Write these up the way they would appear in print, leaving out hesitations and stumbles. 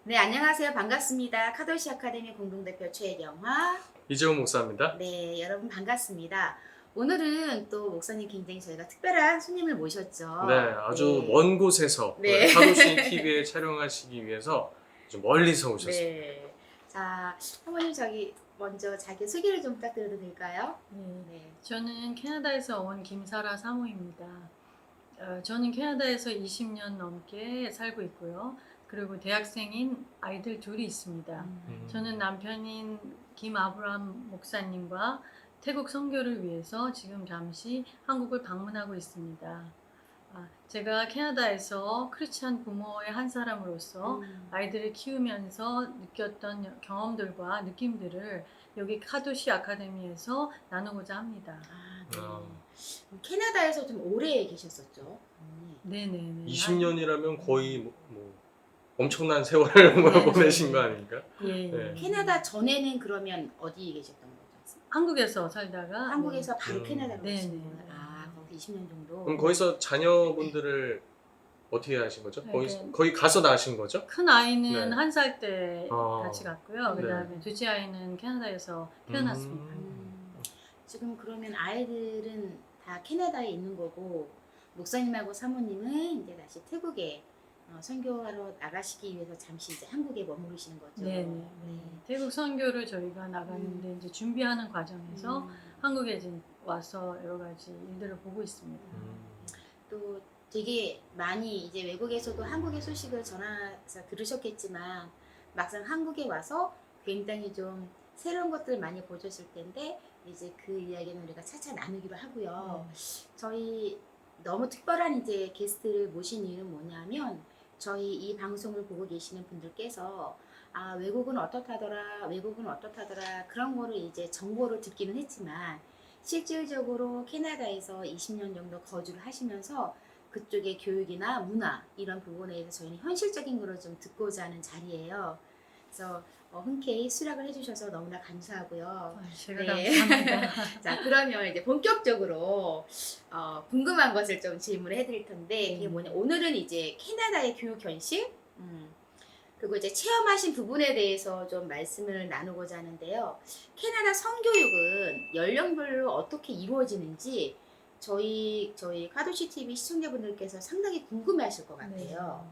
네, 안녕하세요. 반갑습니다. 카도시 아카데미 공동대표 최경화. 이재훈 목사입니다. 네, 여러분 반갑습니다. 오늘은 또 목사님 굉장히 저희가 특별한 손님을 모셨죠. 네, 아주 네. 먼 곳에서 네. 카도시 TV에 촬영하시기 위해서 좀 멀리서 오셨습니다. 네. 자, 사모님 저기 먼저 자기 소개를 좀 부탁드려도 될까요? 네, 네. 저는 캐나다에서 온 김사라 사모입니다. 저는 캐나다에서 20년 넘게 살고 있고요. 그리고 대학생인 아이들 둘이 있습니다. 저는 남편인 김아브람 목사님과 태국 선교를 위해서 지금 잠시 한국을 방문하고 있습니다. 제가 캐나다에서 크리스찬 부모의 한 사람으로서 아이들을 키우면서 느꼈던 경험들과 느낌들을 여기 카도시 아카데미에서 나누고자 합니다. 네. 아. 캐나다에서 좀 오래 계셨었죠? 네네네. 20년이라면 거의 뭐 엄청난 세월을 네. 보내신 거 아닙니까? 예. 네. 캐나다 전에는 그러면 어디 계셨던 거죠? 한국에서 살다가 한국에서 바로 캐나다로 네. 가신 네. 거예요? 아, 거기서 20년 정도? 그럼 거기서 자녀분들을 어떻게 하신 거죠? 네. 거기 가서 낳으신 거죠? 큰 아이는 네. 1살 때 아. 같이 갔고요. 네. 그다음에 둘째 아이는 캐나다에서 태어났습니다. 지금 그러면 아이들은 다 캐나다에 있는 거고 목사님하고 사모님은 이제 다시 태국에 선교하러 나가시기 위해서 잠시 이제 한국에 머무르시는 거죠. 네네. 태국 선교를 저희가 나가는데 이제 준비하는 과정에서 한국에 이제 와서 여러 가지 일들을 보고 있습니다. 또 되게 많이 이제 외국에서도 한국의 소식을 전해서 들으셨겠지만 막상 한국에 와서 굉장히 좀 새로운 것들 많이 보셨을 텐데 이제 그 이야기는 우리가 차차 나누기로 하고요. 저희 너무 특별한 이제 게스트를 모신 이유는 뭐냐면 저희 이 방송을 보고 계시는 분들께서 아, 외국은 어떻다더라 그런 거를 이제 정보를 듣기는 했지만 실질적으로 캐나다에서 20년 정도 거주를 하시면서 그쪽의 교육이나 문화 이런 부분에 대해서 저희는 현실적인 거를 좀 듣고자 하는 자리예요. 그래서 흔쾌히 수락을 해주셔서 너무나 감사하고요. 제가 네. 감사합니다. 자, 그러면 이제 본격적으로 궁금한 것을 좀 질문을 해드릴 텐데 그게 뭐냐? 오늘은 이제 캐나다의 교육 현실, 그리고 이제 체험하신 부분에 대해서 좀 말씀을 나누고자 하는데요. 캐나다 성교육은 연령별로 어떻게 이루어지는지 저희 카도시 TV 시청자분들께서 상당히 궁금해하실 것 같아요.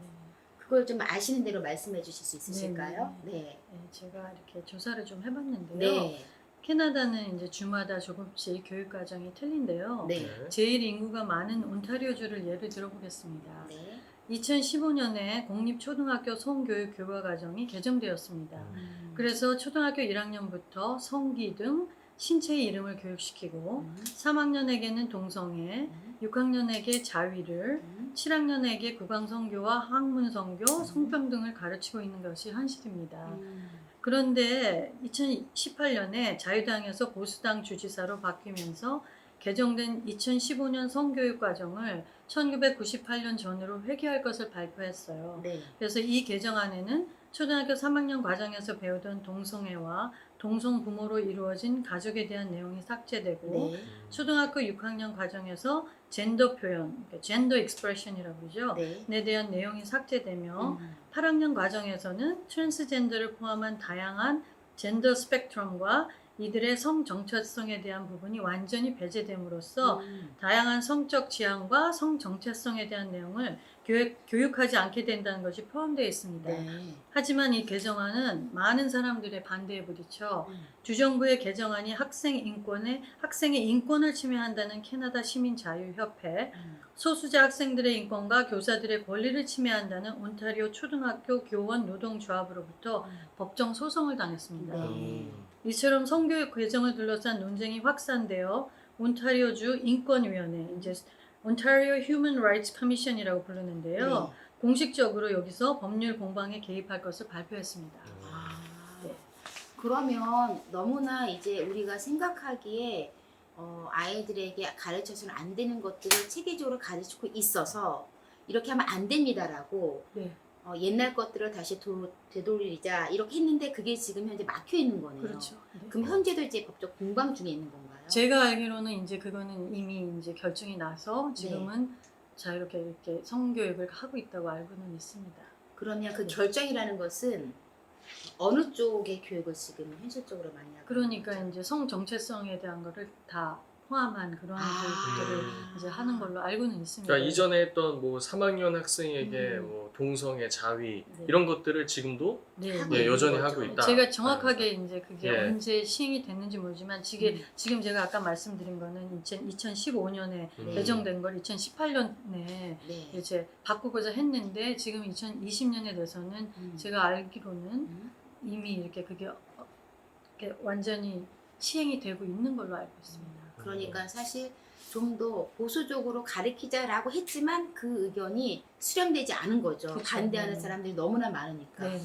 그걸 좀 아시는 대로 말씀해 주실 수 있으실까요? 네. 제가 이렇게 조사를 좀 해봤는데요. 네. 캐나다는 이제 주마다 조금씩 교육 과정이 틀린데요. 네. 제일 인구가 많은 온타리오주를 예를 들어보겠습니다. 네. 2015년에 공립초등학교 성교육 교과 과정이 개정되었습니다. 그래서 초등학교 1학년부터 성기 등 신체의 이름을 교육시키고 3학년에게는 동성애, 6학년에게 자위를, 7학년에게 국왕성교와 학문성교, 성평등을 가르치고 있는 것이 현실입니다. 그런데 2018년에 자유당에서 보수당 주지사로 바뀌면서 개정된 2015년 성교육 과정을 1998년 전으로 회귀할 것을 발표했어요. 네. 그래서 이 개정안에는 초등학교 3학년 과정에서 배우던 동성애와 동성 부모로 이루어진 가족에 대한 내용이 삭제되고 네. 초등학교 6학년 과정에서 젠더 표현, 젠더 익스프레션이라고 그러죠. 네. 에 대한 내용이 삭제되며 8학년 과정에서는 트랜스젠더를 포함한 다양한 젠더 스펙트럼과 이들의 성 정체성에 대한 부분이 완전히 배제됨으로써 다양한 성적 지향과 성 정체성에 대한 내용을 교육하지 않게 된다는 것이 포함되어 있습니다. 네. 하지만 이 개정안은 많은 사람들의 반대에 부딪혀 주정부의 개정안이 학생의 인권을 침해한다는 캐나다 시민자유협회, 소수자 학생들의 인권과 교사들의 권리를 침해한다는 온타리오 초등학교 교원 노동조합으로부터 법정 소송을 당했습니다. 네. 이처럼 성교육 개정을 둘러싼 논쟁이 확산되어 온타리오주 인권위원회, 이제 온타리오 휴먼 라이츠 커미션이라고 부르는데요. 네. 공식적으로 여기서 법률 공방에 개입할 것을 발표했습니다. 네. 그러면 너무나 이제 우리가 생각하기에 아이들에게 가르쳐서는 안 되는 것들을 체계적으로 가르치고 있어서 이렇게 하면 안 됩니다라고 옛날 것들을 다시 되돌리자 이렇게 했는데 그게 지금 현재 막혀 있는 거네요. 그렇죠. 그럼 현재도 이제 법적 공방 중에 있는 건가요? 제가 알기로는 이제 그거는 이미 이제 결정이 나서 지금은 자유롭게 이렇게 성교육을 하고 있다고 알고는 있습니다. 그러면 그 결정이라는 것은 어느 쪽의 교육을 지금 현실적으로 많이 하고 그러니까 있는 거죠? 이제 성 정체성에 대한 거를 다 포함한 그런 교육들을 이제 하는 걸로 알고는 있습니다. 그러니까 이전에 했던 뭐 3학년 학생에게 음. 뭐 동성애, 자위 네. 이런 것들을 지금도 네, 하고 네. 있는 여전히 거죠. 하고 있다. 제가 정확하게 이제 그게 예. 언제 시행이 됐는지 모르지만 지금 제가 아까 말씀드린 거는 2015년에 네. 배정된 걸 2018년에 네. 이제 바꾸고자 했는데 지금 2020년에 돼서는 제가 알기로는 음. 이미 이렇게 그게 이렇게 완전히 시행이 되고 있는 걸로 알고 있습니다. 그러니까 사실 좀 더 보수적으로 가르치자라고 했지만 그 의견이 수렴되지 않은 거죠. 그쵸. 반대하는 네. 사람들이 너무나 많으니까. 네.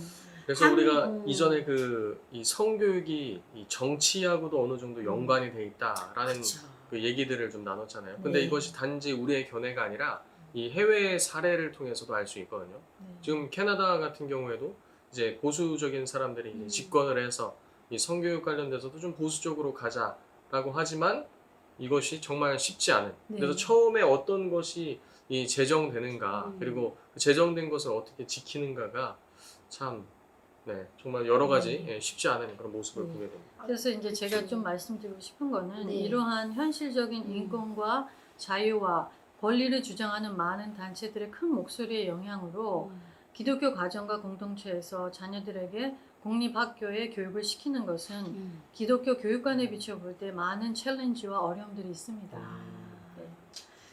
그래서 우리가 음. 이전에 그 이 성교육이 이 정치하고도 어느 정도 연관이 돼 있다라는 그렇죠. 그 얘기들을 좀 나눴잖아요. 근데 네. 이것이 단지 우리의 견해가 아니라 이 해외 사례를 통해서도 알 수 있거든요. 네. 지금 캐나다 같은 경우에도 이제 보수적인 사람들이 이제 집권을 해서 이 성교육 관련돼서도 좀 보수적으로 가자라고 하지만 이것이 정말 쉽지 않은. 네. 그래서 처음에 어떤 것이 이 제정되는가 그리고 그 제정된 것을 어떻게 지키는가가 참 네, 정말 여러 가지 예, 쉽지 않은 그런 모습을 네. 보게 됩니다. 그래서 이제 제가 좀 말씀드리고 싶은 거는 네. 이러한 현실적인 인권과 자유와 권리를 주장하는 많은 단체들의 큰 목소리의 영향으로 기독교 가정과 공동체에서 자녀들에게 공립학교에 교육을 시키는 것은 기독교 교육관에 비춰볼 때 많은 챌린지와 어려움들이 있습니다. 네.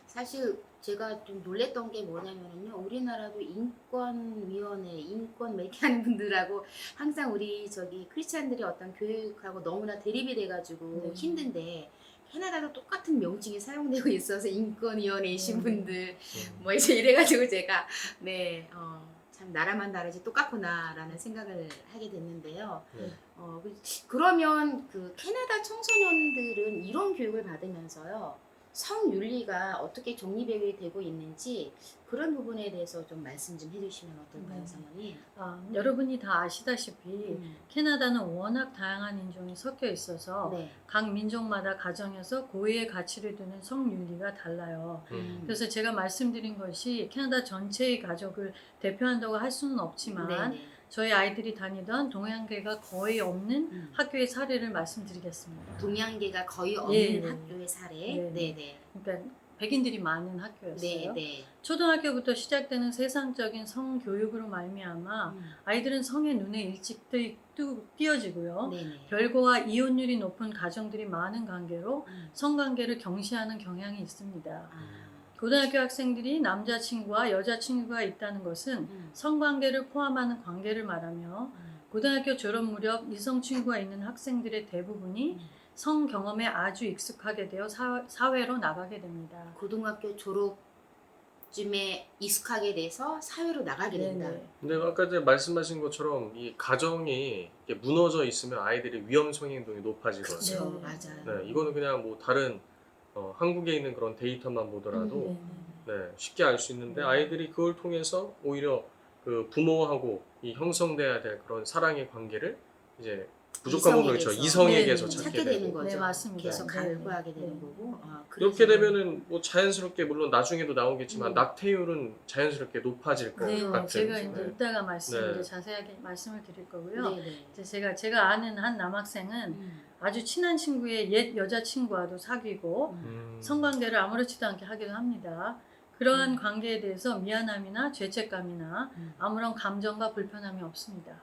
사실 제가 좀 놀랬던 게 뭐냐면요. 우리나라도 인권위원회, 인권 뭐 이렇게 하는 분들하고 항상 우리 저기 크리스찬들이 어떤 교육하고 너무나 대립이 돼가지고 네. 힘든데 캐나다도 똑같은 명칭이 사용되고 있어서 인권위원회이신 분들 뭐 이제 이래가지고 제가 네, 참 나라만 다르지 똑같구나라는 생각을 하게 됐는데요. 네. 그러면 그 캐나다 청소년들은 이런 교육을 받으면서요. 성윤리가 어떻게 정립이 되고 있는지 그런 부분에 대해서 좀 말씀 좀 해주시면 어떨까요, 네. 사모님? 여러분이 다 아시다시피 캐나다는 워낙 다양한 인종이 섞여 있어서 네. 각 민족마다 가정에서 고유의 가치를 두는 성윤리가 달라요. 그래서 제가 말씀드린 것이 캐나다 전체의 가족을 대표한다고 할 수는 없지만 네네. 저희 아이들이 다니던 동양계가 거의 없는 학교의 사례를 말씀드리겠습니다. 동양계가 거의 없는 네, 네. 학교의 사례. 네. 네네. 그러니까 백인들이 많은 학교였어요. 네네. 초등학교부터 시작되는 세상적인 성교육으로 말미암아 아이들은 성의 눈에 일찍 띄어지고요. 네네. 별거와 이혼율이 높은 가정들이 많은 관계로 성관계를 경시하는 경향이 있습니다. 고등학교 학생들이 남자친구와 여자친구가 있다는 것은 성관계를 포함하는 관계를 말하며 고등학교 졸업 무렵 이성 친구가 있는 학생들의 대부분이 성 경험에 아주 익숙하게 되어 사회로 나가게 됩니다. 고등학교 졸업쯤에 익숙하게 돼서 사회로 나가게 된다. 네네. 근데 아까 이제 말씀하신 것처럼 이 가정이 이렇게 무너져 있으면 아이들이 위험성 행동이 높아지거든요. 그렇죠, 네. 맞아요. 네, 이거는 그냥 뭐 다른 한국에 있는 그런 데이터만 보더라도 네네. 네, 쉽게 알 수 있는데 아이들이 그걸 통해서 오히려 그 부모하고 이 형성돼야 될 그런 사랑의 관계를 이제 부족한 부분을 그렇죠. 이성에게서 네, 찾게 찾게 되는 되고 거죠. 네, 맞습니다. 계속 네, 갈구하게 네. 되는 네. 거고. 그렇게 되면은 뭐 자연스럽게 물론 나중에도 나오겠지만 음. 낙태율은 자연스럽게 높아질 것 네, 같아요. 제가 네. 이제 이따가 네. 이제 자세하게 말씀을 드릴 거고요. 네네. 이제 제가 아는 한 남학생은 아주 친한 친구의 옛 여자친구와도 사귀고 성관계를 아무렇지도 않게 하기도 합니다. 그러한 관계에 대해서 미안함이나 죄책감이나 아무런 감정과 불편함이 없습니다.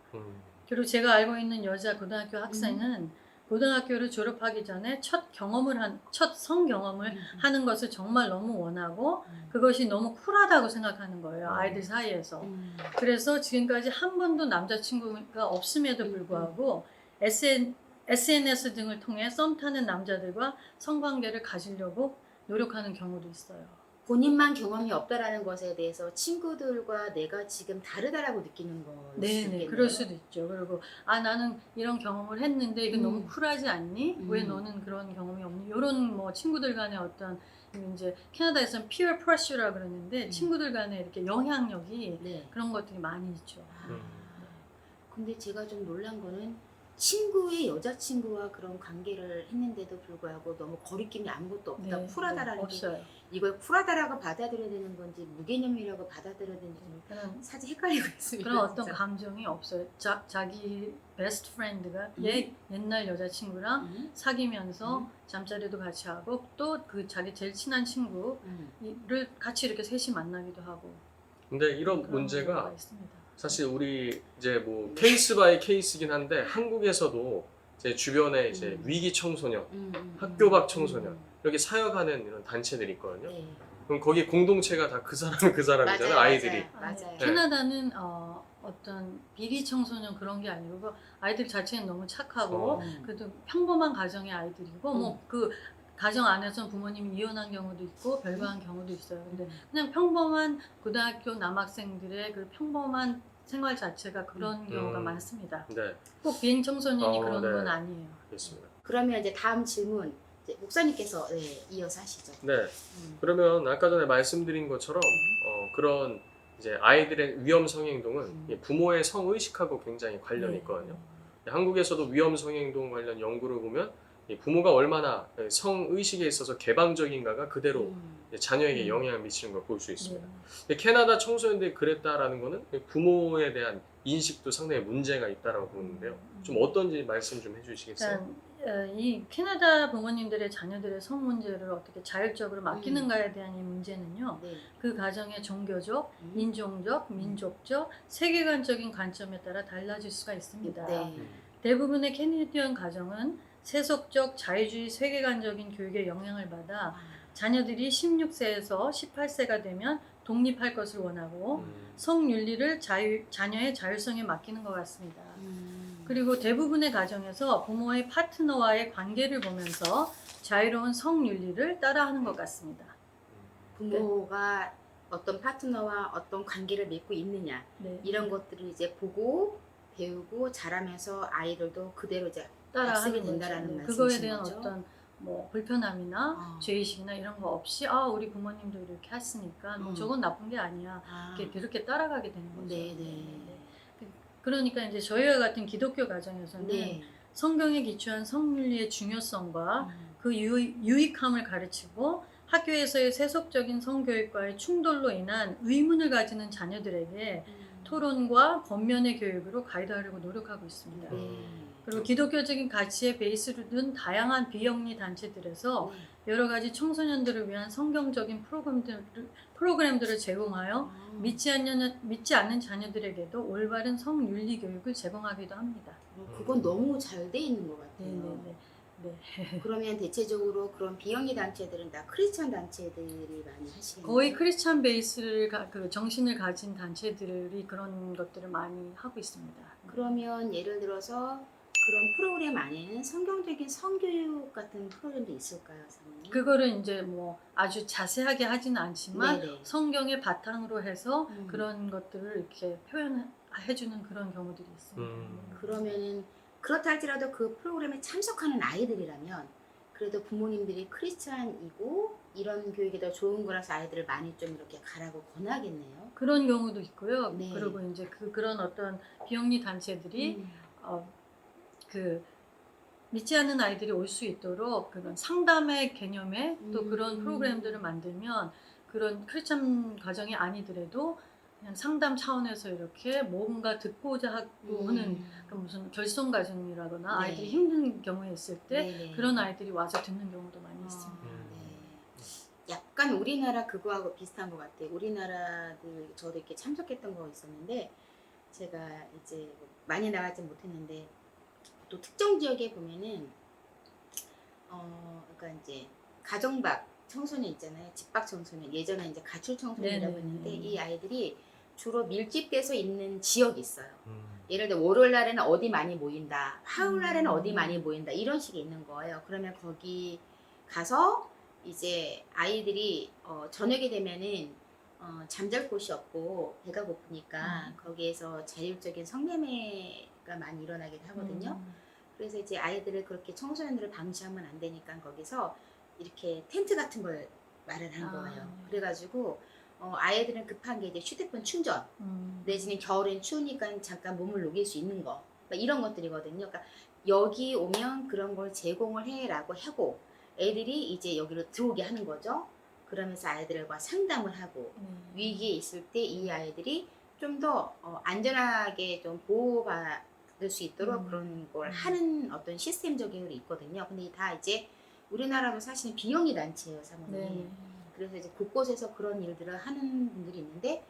그리고 제가 알고 있는 여자 고등학교 학생은 고등학교를 졸업하기 전에 첫 성 경험을 하는 것을 정말 너무 원하고 그것이 너무 쿨하다고 생각하는 거예요. 아이들 사이에서. 그래서 지금까지 한 번도 남자친구가 없음에도 불구하고 SNS 등을 통해 썸 타는 남자들과 성관계를 가지려고 노력하는 경우도 있어요. 본인만 경험이 없다라는 것에 대해서 친구들과 내가 지금 다르다라고 느끼는 거. 네네, 그럴 수도 있죠. 그리고 나는 이런 경험을 했는데 이건 너무 쿨하지 않니? 왜 너는 그런 경험이 없니? 이런 뭐 친구들 간의 어떤 이제 캐나다에서는 peer pressure라 그러는데 친구들 간의 이렇게 영향력이 네. 그런 것들이 많이 있죠. 근데 제가 좀 놀란 거는 친구의 여자친구와 그런 관계를 했는데도 불구하고 너무 거리낌이 아무것도 없다. 쿨하다라는 게 없어요. 이걸 쿨하다라고 받아들여야 되는 건지 무개념이라고 받아들여야 되는지 그런 사실 헷갈리고 있습니다. 그런 어떤 진짜. 감정이 없어요. 자기 베스트 프렌드가 옛날 여자친구랑 음. 사귀면서 잠자리도 같이 하고 또 그 자기 제일 친한 친구를 같이 이렇게 셋이 만나기도 하고 근데 이런 그런 문제가 경우가 있습니다. 사실 우리 이제 뭐 케이스 바이 케이스긴 한데 한국에서도 제 주변에 이제 위기 청소년, 학교 밖 청소년 이렇게 사역하는 이런 단체들이 있거든요. 네. 그럼 거기 공동체가 다 그 사람은 그 사람이잖아요. 맞아요, 아이들이. 맞아요. 아니, 맞아요. 캐나다는 어떤 비리 청소년 그런 게 아니고 아이들 자체는 너무 착하고 그래도 평범한 가정의 아이들이고 뭐 그 가정 안에서 부모님이 이혼한 경우도 있고 별거한 경우도 있어요. 근데 그냥 평범한 고등학교 남학생들의 그 평범한 생활 자체가 그런 경우가 많습니다. 네, 꼭 비행 청소년이 그런 네. 건 아니에요. 알겠습니다. 그러면 이제 다음 질문 이제 목사님께서 이어서 하시죠. 네, 그러면 아까 전에 말씀드린 것처럼 그런 이제 아이들의 위험 성행동은 이 부모의 성의식하고 굉장히 관련이 있거든요. 한국에서도 위험 성행동 관련 연구를 보면 이 부모가 얼마나 성의식에 있어서 개방적인가가 그대로 이제 자녀에게 영향을 미치는 걸 볼 수 있습니다. 근데 캐나다 청소년들이 그랬다라는 거는 부모에 대한 인식도 상당히 문제가 있다라고 보는데요. 좀 어떤지 말씀 좀 해주시겠어요? 일단 이 캐나다 부모님들의 자녀들의 성 문제를 어떻게 자율적으로 맡기는가에 대한 이 문제는요. 네. 그 가정의 종교적, 인종적, 민족적, 세계관적인 관점에 따라 달라질 수가 있습니다. 네. 대부분의 캐네디언 가정은 세속적 자유주의 세계관적인 교육에 영향을 받아 자녀들이 16세에서 18세가 되면 독립할 것을 원하고 성윤리를 자녀의 자율성에 맡기는 것 같습니다. 그리고 대부분의 가정에서 부모의 파트너와의 관계를 보면서 자유로운 성윤리를 따라하는 것 같습니다. 부모가 어떤 파트너와 어떤 관계를 맺고 있느냐 네. 이런 것들을 이제 보고 배우고 자라면서 아이들도 그대로 이제 따라하게 학습이 된다라는 말씀이신 그거에 대한 거죠? 어떤 뭐 불편함이나 죄의식이나 이런 거 없이 우리 부모님도 이렇게 했으니까 뭐 저건 나쁜 게 아니야 이렇게 그렇게 따라가게 되는 거죠. 네. 그러니까 이제 저희와 같은 기독교 가정에서는 네. 성경에 기초한 성윤리의 중요성과 그 유익함을 가르치고 학교에서의 세속적인 성교육과의 충돌로 인한 의문을 가지는 자녀들에게 토론과 권면의 교육으로 가이드하려고 노력하고 있습니다. 그리고 기독교적인 가치의 베이스를 둔 다양한 비영리 단체들에서 여러 가지 청소년들을 위한 성경적인 프로그램들을 제공하여 믿지 않는 자녀들에게도 올바른 성윤리 교육을 제공하기도 합니다. 그건 너무 잘 돼 있는 것 같아요. 네. 그러면 대체적으로 그런 비영리 단체들은 다 크리스천 단체들이 많이 하시겠네요. 거의 크리스찬 베이스를 그 정신을 가진 단체들이 그런 것들을 많이 하고 있습니다. 그러면 예를 들어서 그런 프로그램 안에는 성경적인 성교육 같은 프로그램도 있을까요, 선생님? 그거를 이제 뭐 아주 자세하게 하지는 않지만 네네. 성경의 바탕으로 해서 그런 것들을 이렇게 표현해주는 그런 경우들이 있습니다. 그러면은 그렇다 할지라도 그 프로그램에 참석하는 아이들이라면 그래도 부모님들이 크리스찬이고 이런 교육이 더 좋은 거라서 아이들을 많이 좀 이렇게 가라고 권하겠네요. 그런 경우도 있고요. 네. 그리고 이제 그런 어떤 비영리 단체들이 그 믿지 않는 아이들이 올 수 있도록 그런 상담의 개념의 또 그런 프로그램들을 만들면 그런 크리스찬 가정이 아니더라도 그냥 상담 차원에서 이렇게 뭔가 듣고자 하고 하는 그 무슨 결손 가정이라거나 네. 아이들이 힘든 경우에 있을 때 네네. 그런 아이들이 와서 듣는 경우도 많이 있습니다. 네. 약간 우리나라 그거하고 비슷한 것 같아요. 우리나라도 저도 이렇게 참석했던 거 있었는데 제가 이제 뭐 많이 나가지 못했는데 또 특정 지역에 보면은 그러니까 이제 가정 밖 청소년 있잖아요. 집 밖 청소년. 예전에 이제 가출 청소년이라고 네네. 했는데 이 아이들이 주로 밀집돼서 있는 지역이 있어요. 예를 들어 월요일 날에는 어디 많이 모인다. 화요일 날에는 어디 많이 모인다. 이런 식이 있는 거예요. 그러면 거기 가서 이제 아이들이 저녁이 되면은 잠잘 곳이 없고 배가 고프니까 거기에서 자율적인 성매매가 많이 일어나기도 하거든요. 그래서 이제 아이들을 그렇게 청소년들을 방치하면 안 되니까 거기서 이렇게 텐트 같은 걸 마련한 거예요. 그래가지고 아이들은 급한 게 이제 휴대폰 충전 내지는 겨울엔 추우니까 잠깐 몸을 녹일 수 있는 거 막 이런 것들이거든요. 그러니까 여기 오면 그런 걸 제공을 해라고 하고 애들이 이제 여기로 들어오게 하는 거죠. 그러면서 아이들과 상담을 하고 위기에 있을 때 이 아이들이 좀 더 안전하게 좀 보호받을 수 있도록 그런 걸 하는 어떤 시스템적인 게 있거든요. 근데 다 이제 우리나라도 사실은 비영리 단체예요, 사모님. 네. 그래서 이제 곳곳에서 그런 일들을 하는 분들이 있는데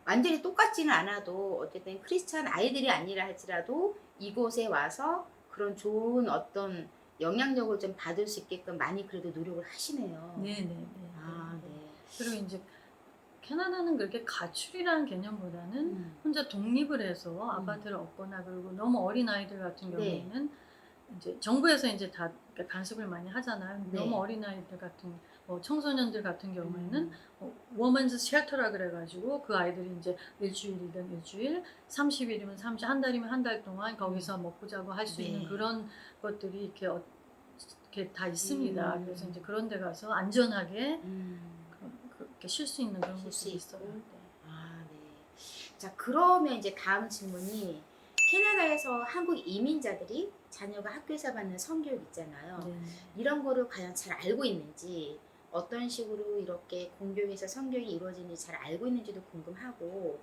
완전히 똑같지는 않아도 어쨌든 크리스찬 아이들이 아니라 할지라도 이곳에 와서 그런 좋은 어떤 영향력을 좀 받을 수 있게끔 많이 그래도 노력을 하시네요. 네네네. 아, 네. 그리고 이제 캐나다는 그렇게 가출이라는 개념보다는 혼자 독립을 해서 아파트를 얻거나 그리고 너무 어린 아이들 같은 네. 경우에는 이제 정부에서 이제 다 이렇게 간섭을 많이 하잖아요. 네. 너무 어린 아이들 같은 청소년들 같은 경우에는 워먼즈 쉘터라 그래가지고 그 아이들이 이제 일주일이든 일주일, 30일이면 30, 한 달이면 한 달 동안 거기서 먹고 자고 할 수 네. 있는 그런 것들이 이렇게 다 있습니다. 그래서 이제 그런 데 가서 안전하게 그렇게 쉴 수 있는 그런 쉴수 곳이 있고. 있어요. 네. 아, 네. 자, 그러면 이제 다음 질문이 캐나다에서 한국 이민자들이 자녀가 학교에서 받는 성교육 있잖아요. 네. 이런 거를 과연 잘 알고 있는지, 어떤 식으로 이렇게 공교육에서 성교육이 이루어지는지 잘 알고 있는지도 궁금하고,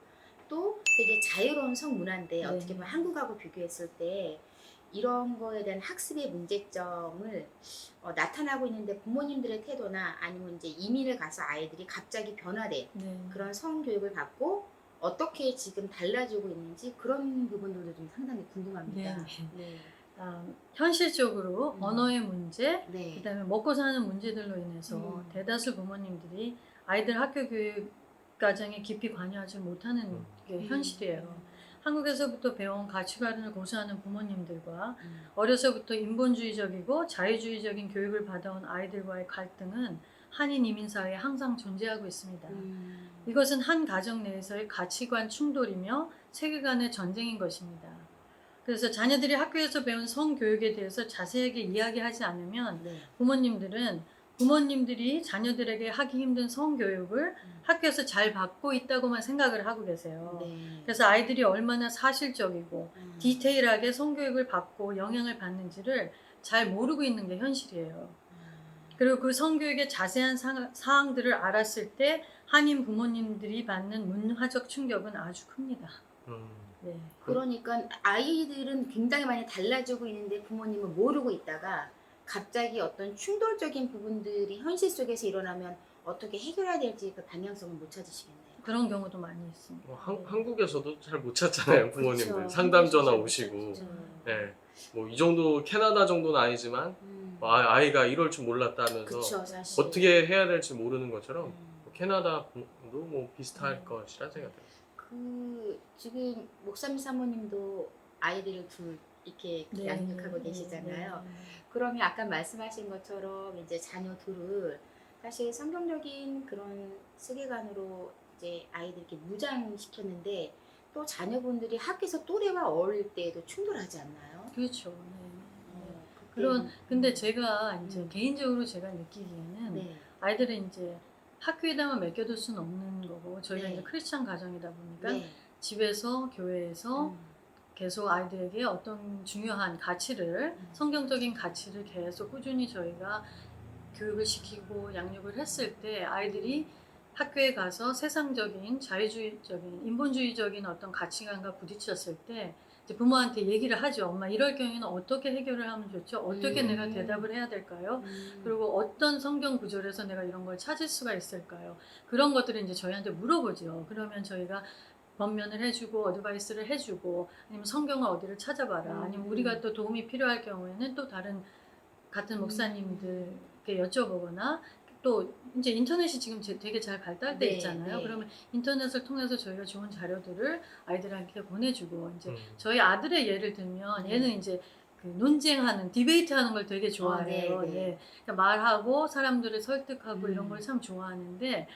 또 되게 자유로운 성문화인데 네. 어떻게 보면 한국하고 비교했을 때 이런 거에 대한 학습의 문제점을 나타나고 있는데 부모님들의 태도나 아니면 이제 이민을 가서 아이들이 갑자기 변화된 네. 그런 성교육을 받고 어떻게 지금 달라지고 있는지 그런 부분들도 좀 상당히 궁금합니다. 네. 네. 현실적으로 언어의 문제, 네. 그다음에 먹고 사는 문제들로 인해서 대다수 부모님들이 아이들 학교 교육 과정에 깊이 관여하지 못하는 게 현실이에요. 한국에서부터 배운 가치관을 고수하는 부모님들과 어려서부터 인본주의적이고 자유주의적인 교육을 받아온 아이들과의 갈등은 한인 이민 사회에 항상 존재하고 있습니다. 이것은 한 가정 내에서의 가치관 충돌이며 세계관의 전쟁인 것입니다. 그래서 자녀들이 학교에서 배운 성교육에 대해서 자세하게 이야기하지 않으면 네. 부모님들이 자녀들에게 하기 힘든 성교육을 학교에서 잘 받고 있다고만 생각을 하고 계세요. 네. 그래서 아이들이 얼마나 사실적이고 디테일하게 성교육을 받고 영향을 받는지를 잘 모르고 있는 게 현실이에요. 그리고 그 성교육의 자세한 사항들을 알았을 때 한인 부모님들이 받는 문화적 충격은 아주 큽니다. 네. 그러니까 아이들은 굉장히 많이 달라지고 있는데 부모님은 모르고 있다가 갑자기 어떤 충돌적인 부분들이 현실 속에서 일어나면 어떻게 해결해야 될지 그 방향성을 못 찾으시겠네요. 그런 경우도 많이 있습니다. 한국에서도 잘 못 찾잖아요, 부모님들. 그쵸. 상담 전화 못 오시고. 찾죠. 네. 뭐 이 정도 캐나다 정도는 아니지만 아이가 이럴 줄 몰랐다면서 그쵸, 사실. 어떻게 해야 될지 모르는 것처럼 캐나다도 뭐 비슷할 것이라 생각해요. 지금 목사님 사모님도 아이들을 둘 이렇게 네, 양육하고 네, 계시잖아요. 네. 그러면 아까 말씀하신 것처럼 이제 자녀 둘을 사실 성경적인 그런 세계관으로 이제 아이들 이렇게 무장시켰는데 또 자녀분들이 학교에서 또래와 어울릴 때에도 충돌하지 않나요? 그렇죠. 네. 그때는, 근데 제가 이제 개인적으로 제가 느끼기에는 네. 아이들을 이제 학교에다만 맡겨둘 수는 없는 거고 저희가 네. 이제 크리스찬 가정이다 보니까 네. 집에서 교회에서 계속 아이들에게 어떤 중요한 가치를 성경적인 가치를 계속 꾸준히 저희가 교육을 시키고 양육을 했을 때 아이들이 학교에 가서 세상적인 자유주의적인 인본주의적인 어떤 가치관과 부딪혔을 때 이제 부모한테 얘기를 하죠. 엄마 이럴 경우에는 어떻게 해결을 하면 좋죠? 어떻게 내가 대답을 해야 될까요? 그리고 어떤 성경 구절에서 내가 이런 걸 찾을 수가 있을까요? 그런 것들을 이제 저희한테 물어보죠. 그러면 저희가 번면을 해주고 어드바이스를 해주고 아니면 성경을 어디를 찾아봐라 아니면 우리가 또 도움이 필요할 경우에는 또 다른 같은 목사님들께 여쭤보거나 또 이제 인터넷이 지금 되게 잘 발달돼 네, 있잖아요. 네. 그러면 인터넷을 통해서 저희가 좋은 자료들을 아이들한테 보내주고 이제 음. 저희 아들의 예를 들면 네. 얘는 이제 그 논쟁하는 디베이트하는 걸 되게 좋아해요. 네, 네. 예. 그러니까 말하고 사람들을 설득하고 이런 걸 참 좋아하는데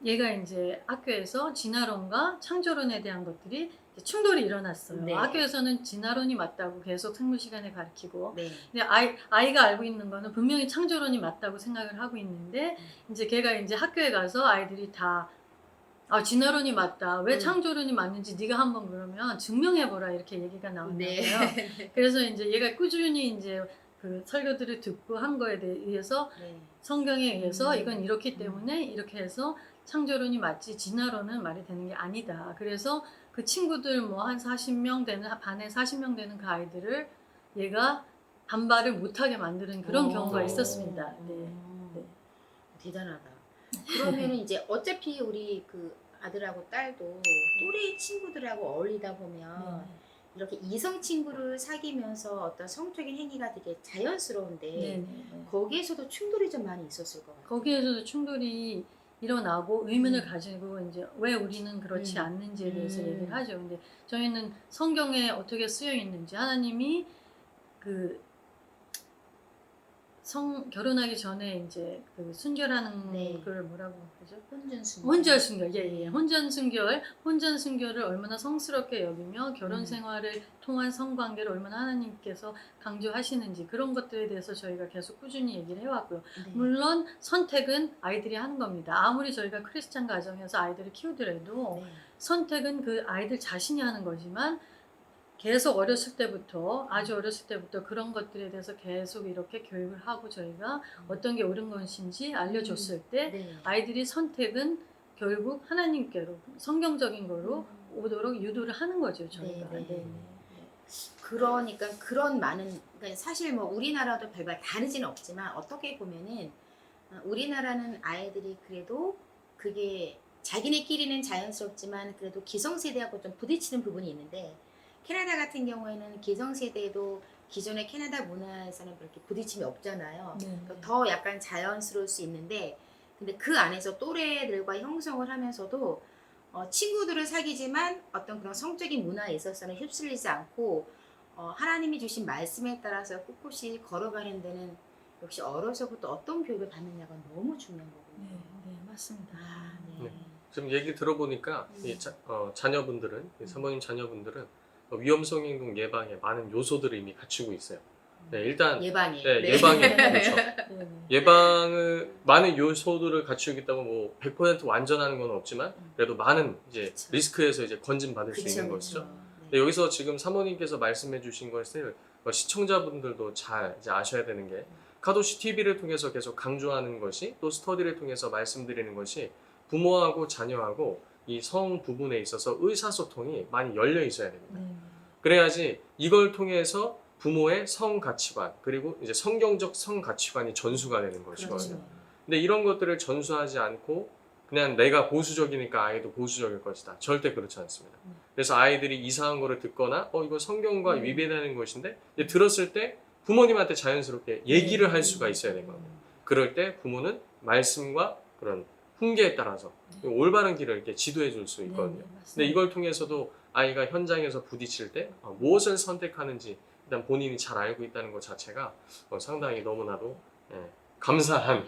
얘가 이제 학교에서 진화론과 창조론에 대한 것들이 이제 충돌이 일어났어요. 네. 학교에서는 진화론이 맞다고 계속 생물 시간에 가르치고 네. 근데 아이가 알고 있는 거는 분명히 창조론이 맞다고 생각을 하고 있는데 이제 걔가 이제 학교에 가서 아이들이 다 아 진화론이 맞다. 왜 음. 창조론이 맞는지 네가 한번 그러면 증명해보라 이렇게 얘기가 나온다고요. 네. 그래서 이제 얘가 꾸준히 이제 그 설교들을 듣고 한 거에 의해서 네. 성경에 의해서 음. 이건 이렇기 때문에 이렇게 해서 창조론이 맞지 진화론은 말이 되는 게 아니다. 그래서 그 친구들 뭐 한 40명 되는 반에 40명 되는 그 아이들을 얘가 반발을 못하게 만드는 그런 경우가 오. 있었습니다. 네. 네. 대단하다. 그러면은 이제 어차피 우리 그 아들하고 딸도 또래 친구들하고 어울리다 보면 이렇게 이성 친구를 사귀면서 어떤 성적인 행위가 되게 자연스러운데 네. 거기에서도 충돌이 좀 많이 있었을 것 같아요. 거기에서도 충돌이 일어나고 의문을 가지고 이제 왜 우리는 그렇지 음. 않는지에 대해서 음. 얘기를 하죠. 근데 저희는 성경에 어떻게 쓰여 있는지 하나님이 그 결혼하기 전에 이제 그 순결하는 네. 걸 뭐라고 그러죠? 혼전순결. 혼전 순결, 예. 혼전 순결을 얼마나 성스럽게 여기며 결혼 음. 생활을 통한 성관계를 얼마나 하나님께서 강조하시는지 그런 것들에 대해서 저희가 계속 꾸준히 얘기를 해왔고요. 네. 물론 선택은 아이들이 하는 겁니다. 아무리 저희가 크리스찬 가정에서 아이들을 키우더라도 네. 선택은 그 아이들 자신이 하는 거지만 계속 어렸을 때부터 아주 어렸을 때부터 그런 것들에 대해서 계속 이렇게 교육을 하고 저희가 어떤 게 옳은 것인지 알려줬을 때 네. 아이들이 선택은 결국 하나님께로 성경적인 거로 오도록 유도를 하는 거죠 저희가. 네. 그러니까 그런 많은 그러니까 사실 뭐 우리나라도 별반 다르지는 없지만 어떻게 보면은 우리나라는 아이들이 그래도 그게 자기네끼리는 자연스럽지만 그래도 기성세대하고 좀 부딪히는 부분이 있는데 캐나다 같은 경우에는 기성세대도 기존의 캐나다 문화에서는 그렇게 부딪힘이 없잖아요. 그러니까 더 약간 자연스러울 수 있는데 근데 그 안에서 또래들과 형성을 하면서도 친구들을 사귀지만 어떤 그런 성적인 문화에 있어서는 휩쓸리지 않고 하나님이 주신 말씀에 따라서 꿋꿋이 걸어가는 데는 역시 어려서부터 어떤 교육을 받느냐가 너무 중요한 거거든요. 네, 맞습니다. 아, 네. 네. 지금 얘기 들어보니까 이 자녀분들은 이 사모님 자녀분들은 위험성 행동 예방에 많은 요소들을 이미 갖추고 있어요. 네, 일단 예방에. 네, 네. 예방에 그렇죠. 네. 예방을 많은 요소들을 갖추고 있다고 뭐 100% 완전한 건 없지만 그래도 많은 이제 그쵸. 리스크에서 이제 건진받을 수 그쵸, 있는 그쵸. 것이죠. 네. 근데 여기서 지금 사모님께서 말씀해 주신 것을 시청자분들도 잘 이제 아셔야 되는 게 카도시 TV를 통해서 계속 강조하는 것이 또 스터디를 통해서 말씀드리는 것이 부모하고 자녀하고 이 성 부분에 있어서 의사소통이 많이 열려 있어야 됩니다. 그래야지 이걸 통해서 부모의 성 가치관 그리고 이제 성경적 성 가치관이 전수가 되는 것이거든요. 그렇죠. 근데 이런 것들을 전수하지 않고 그냥 내가 보수적이니까 아이도 보수적일 것이다. 절대 그렇지 않습니다. 그래서 아이들이 이상한 거를 듣거나 이거 성경과 위배되는 것인데 이제 들었을 때 부모님한테 자연스럽게 얘기를 할 수가 있어야 되거든요. 그럴 때 부모는 말씀과 그런 훈계에 따라서 올바른 길을 이렇게 지도해 줄 수 있거든요. 근데 이걸 통해서도 아이가 현장에서 부딪힐 때 무엇을 선택하는지 일단 본인이 잘 알고 있다는 것 자체가 상당히 너무나도 감사한.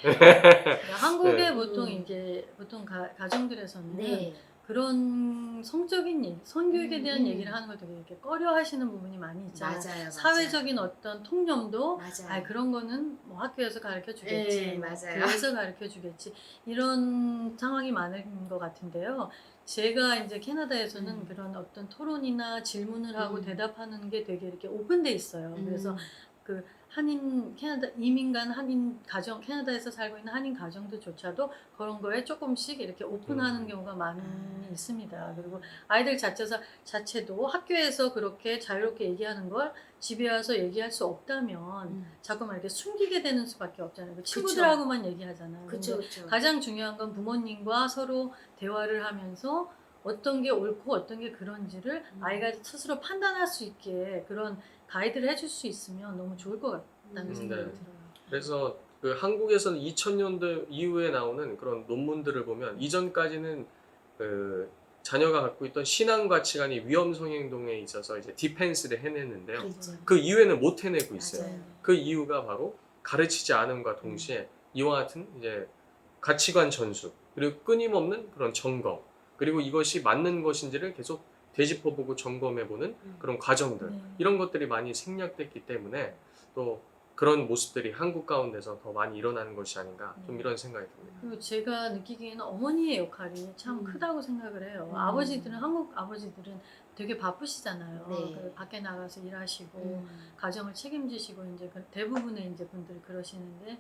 한국의 네. 보통 이제 보통 가정들에서는 네. 그런 성적인 얘기, 성교육에 대한 음. 얘기를 하는 걸 되게 이렇게 꺼려하시는 부분이 많이 있잖아요. 맞아요. 사회적인 어떤 통념도 맞아요. 그런 거는 뭐 학교에서 가르쳐 주겠지, 네, 뭐 맞아요. 교회에서 가르쳐 주겠지 이런 상황이 많은 것 같은데요. 제가 이제 캐나다에서는 그런 어떤 토론이나 질문을 하고 대답하는 게 되게 이렇게 오픈돼 있어요. 그래서 그 한인 캐나다 이민 간 한인 가정 캐나다에서 살고 있는 한인 가정들조차도 그런 거에 조금씩 이렇게 오픈하는 경우가 많이 있습니다. 그리고 아이들 자체도 학교에서 그렇게 자유롭게 얘기하는 걸 집에 와서 얘기할 수 없다면 자꾸만 이렇게 숨기게 되는 수밖에 없잖아요. 친구들하고만 얘기하잖아요. 그렇죠. 근데 가장 중요한 건 부모님과 서로 대화를 하면서 어떤 게 옳고 어떤 게 그런지를 아이가 스스로 판단할 수 있게 그런 가이드를 해줄 수 있으면 너무 좋을 것 같다는 생각이 네. 들어요. 그래서 그 한국에서는 2000년도 이후에 나오는 그런 논문들을 보면 이전까지는 그 자녀가 갖고 있던 신앙 가치관이 위험성 행동에 있어서 이제 디펜스를 해냈는데요. 그렇죠. 그 이후에는 못 해내고 있어요. 맞아요. 그 이유가 바로 가르치지 않음과 동시에 이와 같은 이제 가치관 전수 그리고 끊임없는 그런 점검 그리고 이것이 맞는 것인지를 계속 되짚어보고 점검해보는 그런 과정들 이런 것들이 많이 생략됐기 때문에 또 그런 모습들이 한국 가운데서 더 많이 일어나는 것이 아닌가 좀 이런 생각이 듭니다. 그리고 제가 느끼기에는 어머니의 역할이 참 음. 크다고 생각을 해요. 음. 아버지들은 한국 아버지들은 되게 바쁘시잖아요. 네. 그 밖에 나가서 일하시고 음. 가정을 책임지시고 이제 대부분의 이제 분들이 그러시는데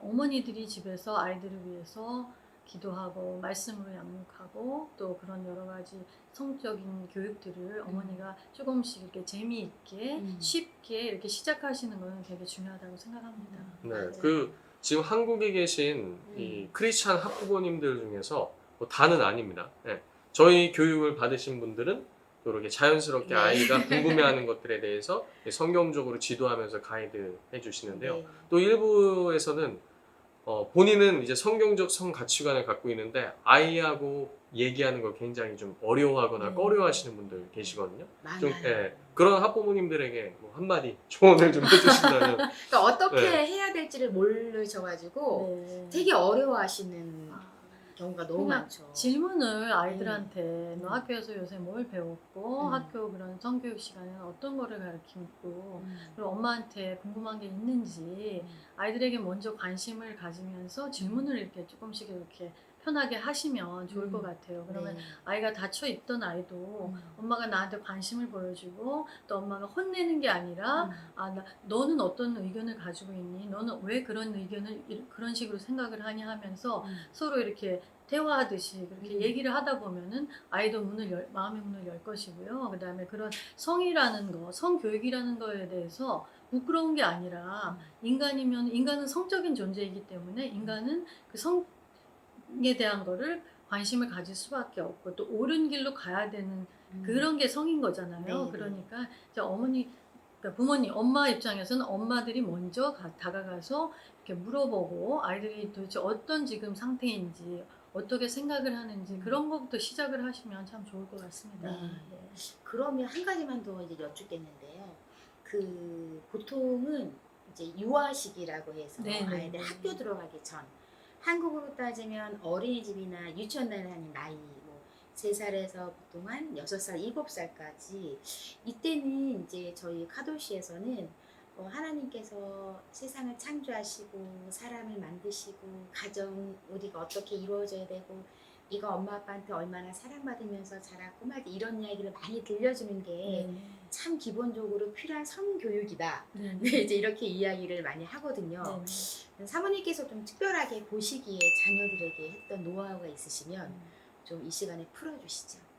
어머니들이 집에서 아이들을 위해서 기도하고 말씀으로 양육하고 또 그런 여러 가지 성적인 교육들을 어머니가 조금씩 이렇게 재미있게 쉽게 이렇게 시작하시는 거는 되게 중요하다고 생각합니다. 네, 맞아요. 그 지금 한국에 계신 이 크리스찬 학부모님들 중에서 뭐 다는 아닙니다. 네. 저희 교육을 받으신 분들은 이렇게 자연스럽게 네. 아이가 궁금해하는 것들에 대해서 성경적으로 지도하면서 가이드 해주시는데요. 네. 또 일부에서는 본인은 이제 성경적 성 가치관을 갖고 있는데 아이하고 얘기하는 걸 굉장히 좀 어려워하거나 네. 꺼려하시는 분들 계시거든요. 좀 많아요. 그런 학부모님들에게 뭐 한마디 조언을 좀 해주신다면. 그러니까 어떻게 네. 해야 될지를 모르셔가지고 네. 되게 어려워하시는 경우가 너무 그러니까 많죠. 질문을 아이들한테 너 음. 학교에서 요새 뭘 배웠고 음. 학교 그런 성교육 시간에는 어떤 거를 가르치고 음. 그리고 엄마한테 궁금한 게 있는지 아이들에게 먼저 관심을 가지면서 질문을 이렇게 조금씩 이렇게 편하게 하시면 좋을 것 같아요. 그러면 네. 아이가 닫혀 있던 아이도 엄마가 나한테 관심을 보여주고 또 엄마가 혼내는 게 아니라 너는 어떤 의견을 가지고 있니? 너는 왜 그런 의견을 그런 식으로 생각을 하냐 하면서 서로 이렇게 대화하듯이 그렇게 얘기를 하다 보면은 아이도 마음의 문을 열 것이고요. 그 다음에 그런 성이라는 거, 성교육이라는 거에 대해서 부끄러운 게 아니라 인간은 성적인 존재이기 때문에 인간은 그 성에 대한 거를 관심을 가질 수밖에 없고 또 옳은 길로 가야 되는 그런 게 성인 거잖아요. 네, 네. 그러니까 이제 그러니까 부모님, 엄마 입장에서는 엄마들이 먼저 다가가서 이렇게 물어보고 아이들이 도대체 어떤 지금 상태인지 어떻게 생각을 하는지 그런 것부터 시작을 하시면 참 좋을 것 같습니다. 네. 네. 그러면 한 가지만 더 이제 여쭙겠는데요. 그 보통은 이제 유아 시기라고 해서 네, 네. 아이들 학교 들어가기 전 한국으로 따지면 어린이집이나 유치원 다니는 나이 뭐 3살에서 보통 한 6살, 7살까지 이때는 이제 저희 카도시에서는 하나님께서 세상을 창조하시고 사람을 만드시고 가정 우리가 어떻게 이루어져야 되고 이거 엄마 아빠한테 얼마나 사랑받으면서 자랐고 막 이런 이야기를 많이 들려주는 게 참 기본적으로 필요한 성교육이다. 네. 네, 이제 이렇게 이야기를 많이 하거든요. 사모님께서 좀 특별하게 보시기에 자녀들에게 했던 노하우가 있으시면 좀 이 시간에 풀어주시죠.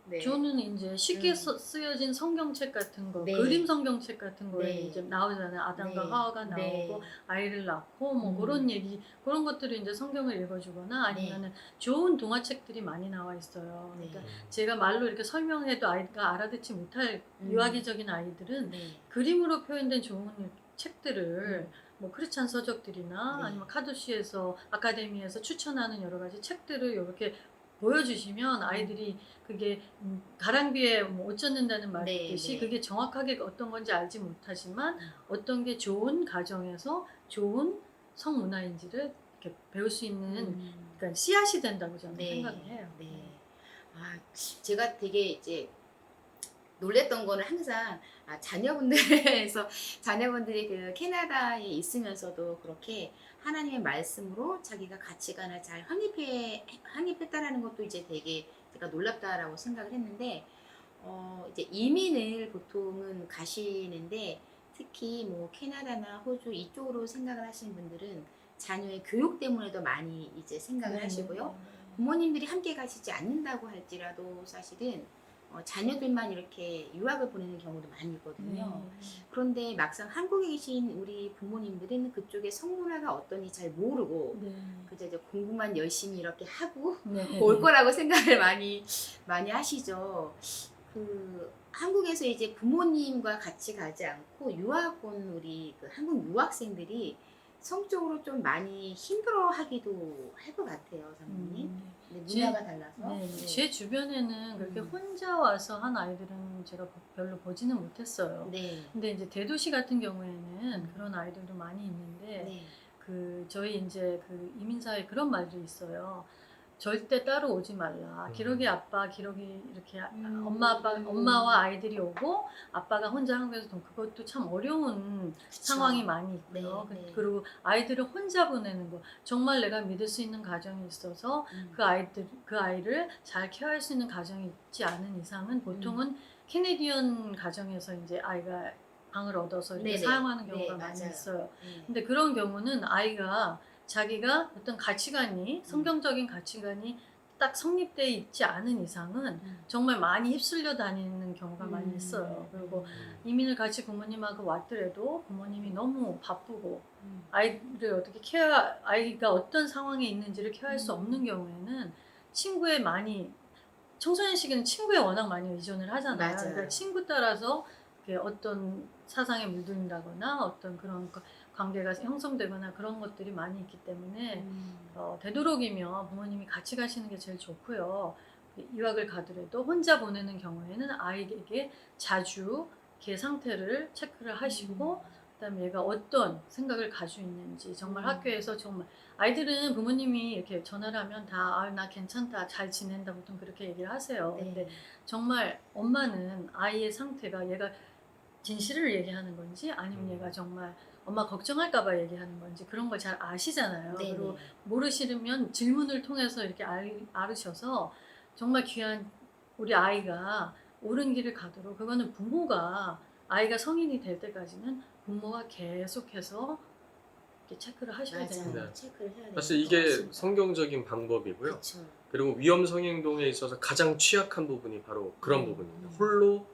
네. 저는 이제 쉽게 쓰여진 성경책 같은 거, 네. 그림 성경책 같은 거에 네. 이제 나오잖아요. 아담과 네. 하와가 나오고 네. 아이를 낳고 뭐 그런 얘기, 그런 것들을 이제 성경을 읽어주거나 아니면은 좋은 동화책들이 많이 나와 있어요. 네. 그러니까 제가 말로 이렇게 설명해도 아이가 알아듣지 못할 유아기적인 아이들은 네. 그림으로 표현된 좋은 책들을 뭐 크리스찬 서적들이나 네. 아니면 카도시에서 아카데미에서 추천하는 여러 가지 책들을 이렇게 보여주시면 아이들이 그게 가랑비에 뭐 옷 젖는다는 말이 네, 있듯이 네. 그게 정확하게 어떤 건지 알지 못하지만 어떤 게 좋은 가정에서 좋은 성문화인지를 이렇게 배울 수 있는 그러니까 씨앗이 된다고 저는 네. 생각을 해요. 네. 제가 되게 이제 놀랬던 거는 항상 자녀분들이 그 캐나다에 있으면서도 그렇게 하나님의 말씀으로 자기가 가치관을 잘 확립했다라는 것도 이제 되게 제가 놀랍다라고 생각을 했는데 이제 이민을 보통은 가시는데 특히 뭐 캐나다나 호주 이쪽으로 생각을 하시는 분들은 자녀의 교육 때문에도 많이 이제 생각을 하시고요. 부모님들이 함께 가시지 않는다고 할지라도 사실은 자녀들만 이렇게 유학을 보내는 경우도 많이 있거든요. 그런데 막상 한국에 계신 우리 부모님들은 그쪽의 성문화가 어떤지 잘 모르고 그저 이제 공부만 열심히 이렇게 하고 올 거라고 생각을 많이 하시죠. 그 한국에서 이제 부모님과 같이 가지 않고 유학 온 우리 그 한국 유학생들이 성적으로 좀 많이 힘들어하기도 할 것 같아요, 사모님. 근데 문화가 달라서. 네. 제 주변에는 그렇게 혼자 와서 한 아이들은 제가 별로 보지는 못했어요. 네. 근데 이제 대도시 같은 경우에는 그런 아이들도 많이 있는데 네. 저희 이제 그 이민사에 그런 말도 있어요. 절대 따로 오지 말라. 기러기 아빠, 기러기 이렇게 음. 엄마와 아이들이 오고 아빠가 혼자 한국에서 그것도 참 어려운 상황이 많이 있고요. 네, 네. 그리고 아이들을 혼자 보내는 거 정말 내가 믿을 수 있는 가정이 있어서 그 아이를 잘 케어할 수 있는 가정이 있지 않은 이상은 보통은 캐네디언 가정에서 이제 아이가 방을 얻어서 이렇게 네네. 사용하는 경우가 네, 많이 맞아요. 있어요. 네. 근데 그런 경우는 아이가 자기가 어떤 가치관이 성경적인 가치관이 딱 성립되어 있지 않은 이상은 정말 많이 휩쓸려 다니는 경우가 많이 있어요. 그리고 이민을 같이 부모님하고 왔더라도 부모님이 너무 바쁘고 아이를 어떻게 아이가 어떤 상황에 있는지를 케어할 수 없는 경우에는 친구에 많이 청소년 시기는 친구에 워낙 많이 의존을 하잖아요. 맞아요. 그러니까 친구 따라서 이렇게 어떤 사상에 물든다거나 어떤 그런 관계가 형성되거나 그런 것들이 많이 있기 때문에 되도록이면 부모님이 같이 가시는 게 제일 좋고요. 유학을 가더라도 혼자 보내는 경우에는 아이에게 자주 걔 상태를 체크를 하시고 그다음에 얘가 어떤 생각을 가지고 있는지 정말 학교에서 정말 아이들은 부모님이 이렇게 전화를 하면 다 나 괜찮다 잘 지낸다 보통 그렇게 얘기를 하세요. 네. 근데 정말 엄마는 아이의 상태가 얘가 진실을 얘기하는 건지 아니면 얘가 정말 엄마 걱정할까 봐 얘기하는 건지 그런 걸 잘 아시잖아요. 네, 그리고 네. 모르시면 질문을 통해서 이렇게 알으셔서 정말 귀한 우리 아이가 옳은 길을 가도록 그거는 부모가 아이가 성인이 될 때까지는 부모가 계속해서 이렇게 체크를 하셔야 되는 맞아요. 네. 체크를 해야 돼요. 사실 이게 성경적인 방법이고요. 그렇죠. 그리고 위험 성행동에 있어서 가장 취약한 부분이 바로 그런 부분입니다. 홀로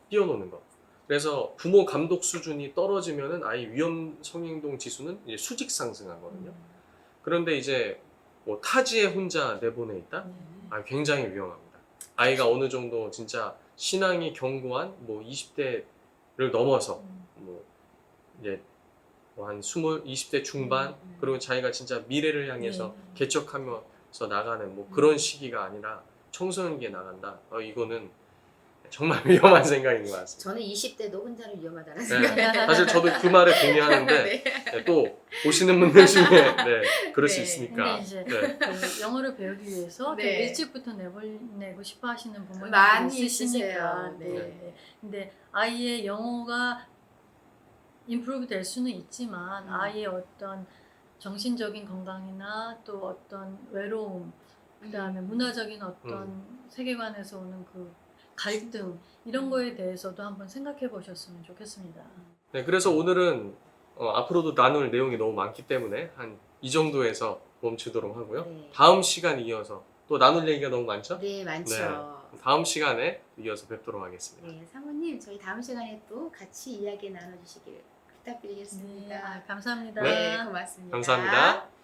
뛰어노는 것. 그래서 부모 감독 수준이 떨어지면은 아이 위험 성행동 지수는 이제 수직 상승하거든요. 그런데 이제 뭐 타지에 혼자 내보내 있다? 굉장히 위험합니다. 아이가 어느 정도 진짜 신앙이 견고한 뭐 20대를 넘어서 뭐 이제 뭐 한 20대 중반 그리고 자기가 진짜 미래를 향해서 개척하면서 나가는 뭐 그런 시기가 아니라 청소년기에 나간다. 이거는 정말 위험한 생각인 것 같습니다. 저는 20대도 혼자는 위험하다는 네, 생각을 사실 저도 그 말에 동의하는데 네. 또 보시는 분들 중에 그럴 수 네. 있으니까. 근데 이제 네. 그 영어를 배우기 위해서 네. 좀 일찍부터 내고 싶어 하시는 부모님이 많이 있으시니까. 있으세요. 네. 네. 네. 근데 아이의 영어가 임프루브 될 수는 있지만 아이의 어떤 정신적인 건강이나 또 어떤 외로움 그다음에 문화적인 어떤 세계관에서 오는 그 갈등 이런 거에 대해서도 한번 생각해 보셨으면 좋겠습니다. 네, 그래서 오늘은 앞으로도 나눌 내용이 너무 많기 때문에 한 이 정도에서 멈추도록 하고요. 네. 다음 시간 이어서 또 나눌 얘기가 너무 많죠? 네, 많죠. 다음 시간에 이어서 뵙도록 하겠습니다. 네, 사모님 저희 다음 시간에 또 같이 이야기 나눠주시길 부탁드리겠습니다. 감사합니다. 네, 고맙습니다. 감사합니다.